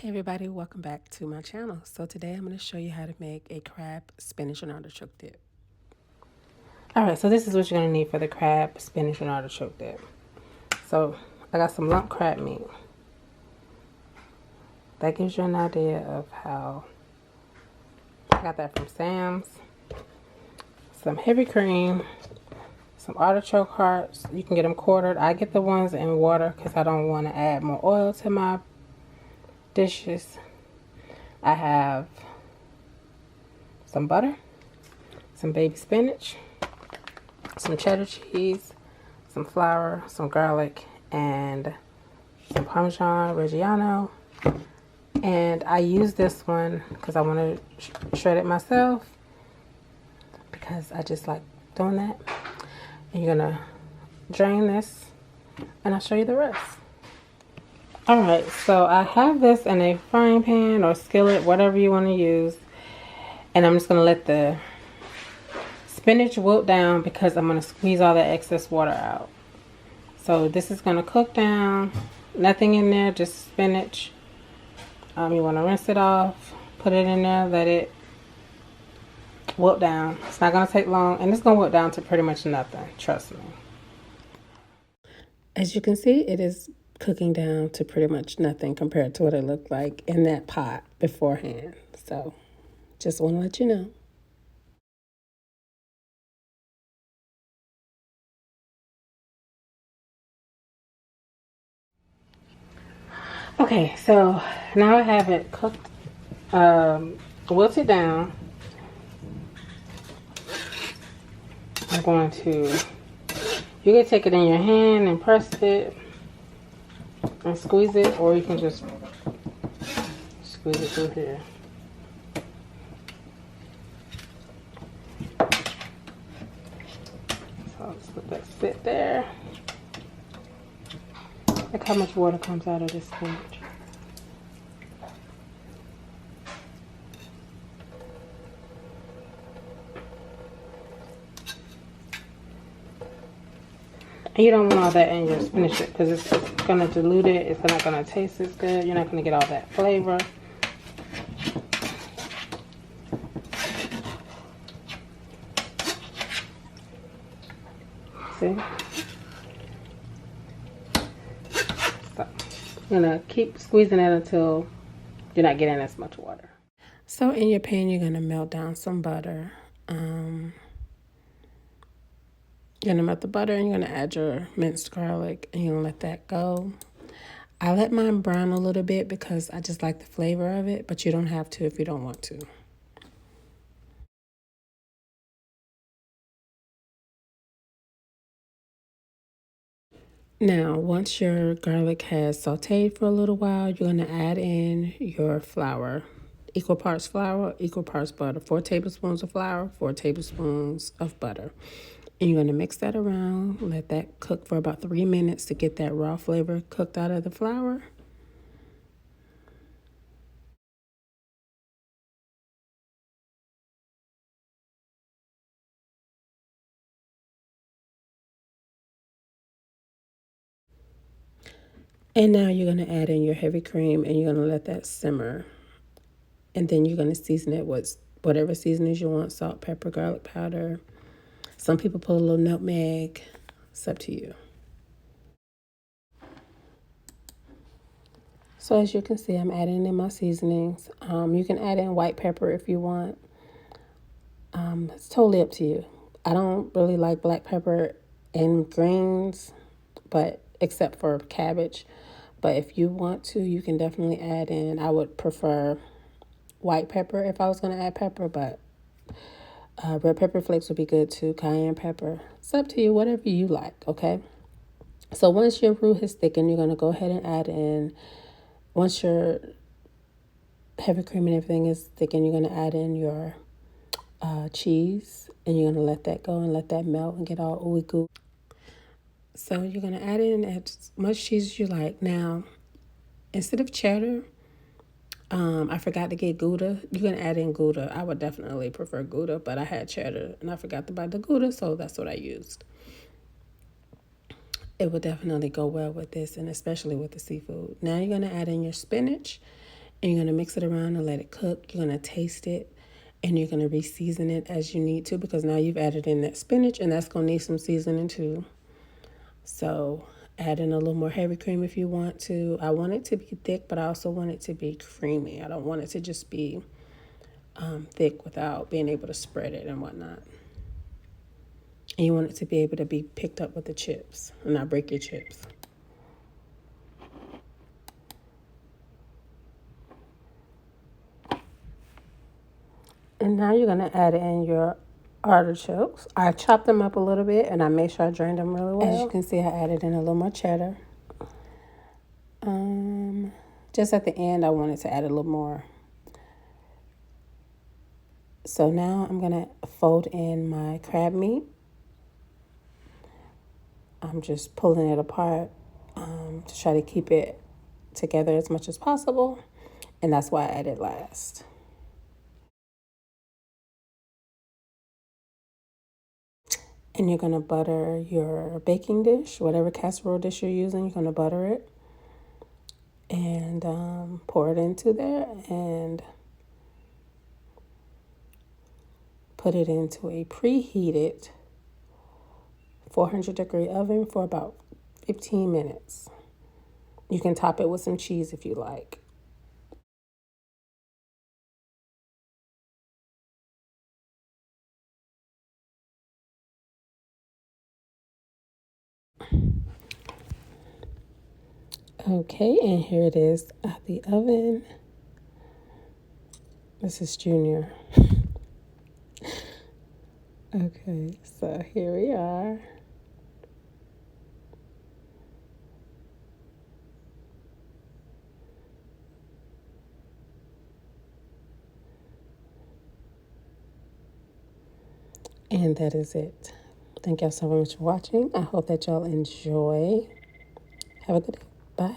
Hey everybody, welcome back to my channel. So today I'm going to show you how to make a crab, spinach, and artichoke dip. Alright, so this is what you're going to need for the crab, spinach, and artichoke dip. So I got some lump crab meat. That gives you an idea of how I got that from Sam's. Some heavy cream, some artichoke hearts. You can get them quartered. I get the ones in water because I don't want to add more oil to my dishes. I have some butter, some baby spinach, some cheddar cheese, some flour, some garlic, and some Parmesan Reggiano. And I use this one because I want to shred it myself because I just like doing that. And you're gonna drain this and I'll show you the rest. Alright, so I have this in a frying pan or skillet, whatever you want to use. And I'm just going to let the spinach wilt down because I'm going to squeeze all that excess water out. So this is going to cook down. Nothing in there, just spinach. You want to rinse it off, put it in there, let it wilt down. It's not going to take long, and it's going to wilt down to pretty much nothing, trust me. As you can see, it is cooking down to pretty much nothing compared to what it looked like in that pot beforehand. So just want to let you know. Okay, so now I have it cooked, wilted down. I'm going to, you can take it in your hand and press it and squeeze it, or you can just squeeze it through here. So let's let that sit there. Look how much water comes out of this spinach. And you don't want all that in your spinach because it's going to dilute it. It's not going to taste as good. You're not going to get all that flavor. See? So I'm going to keep squeezing it until you're not getting as much water. So in your pan, you're going to melt down some butter. You're going to melt the butter and you're going to add your minced garlic and you're going to let that go. I let mine brown a little bit because I just like the flavor of it, but you don't have to if you don't want to. Now, once your garlic has sauteed for a little while, you're going to add in your flour. Equal parts flour, equal parts butter. 4 tablespoons of flour, 4 tablespoons of butter. And you're going to mix that around, let that cook for about 3 minutes to get that raw flavor cooked out of the flour. And now you're going to add in your heavy cream and you're going to let that simmer. And then you're going to season it with whatever seasonings you want, salt, pepper, garlic powder. Some people put a little nutmeg. It's up to you. So as you can see, I'm adding in my seasonings. You can add in white pepper if you want. It's totally up to you. I don't really like black pepper in greens, but except for cabbage. But if you want to, you can definitely add in. I would prefer white pepper if I was going to add pepper, but red pepper flakes would be good too. Cayenne pepper. It's up to you, whatever you like, okay? So once your roux has thickened, you're going to go ahead and add in, once your heavy cream and everything is thickened, you're going to add in your cheese, and you're going to let that go and let that melt and get all ooey gooey. So you're going to add in as much cheese as you like. Now, instead of cheddar, I forgot to get Gouda. You can add in Gouda. I would definitely prefer Gouda, but I had cheddar and I forgot to buy the Gouda, so that's what I used. It would definitely go well with this, and especially with the seafood. Now you're going to add in your spinach And you're going to mix it around and let it cook. You're going to taste it. And you're going to re-season it as you need to, because now you've added in that spinach, and that's going to need some seasoning too. So add in a little more heavy cream if you want to. I want it to be thick, but I also want it to be creamy. I don't want it to just be thick without being able to spread it and whatnot. And you want it to be able to be picked up with the chips and not break your chips. And now you're going to add in your artichokes. I chopped them up a little bit and I made sure I drained them really well. As you can see, I added in a little more cheddar. Just at the end, I wanted to add a little more. So now I'm going to fold in my crab meat. I'm just pulling it apart to try to keep it together as much as possible. And that's why I added last. And you're going to butter your baking dish, whatever casserole dish you're using, you're going to butter it. And pour it into there and put it into a preheated 400-degree oven for about 15 minutes. You can top it with some cheese if you like. Okay, and here it is out the oven. This is Junior. Okay, so here we are. And that is it. Thank y'all so much for watching. I hope that y'all enjoy. Have a good day. Bye.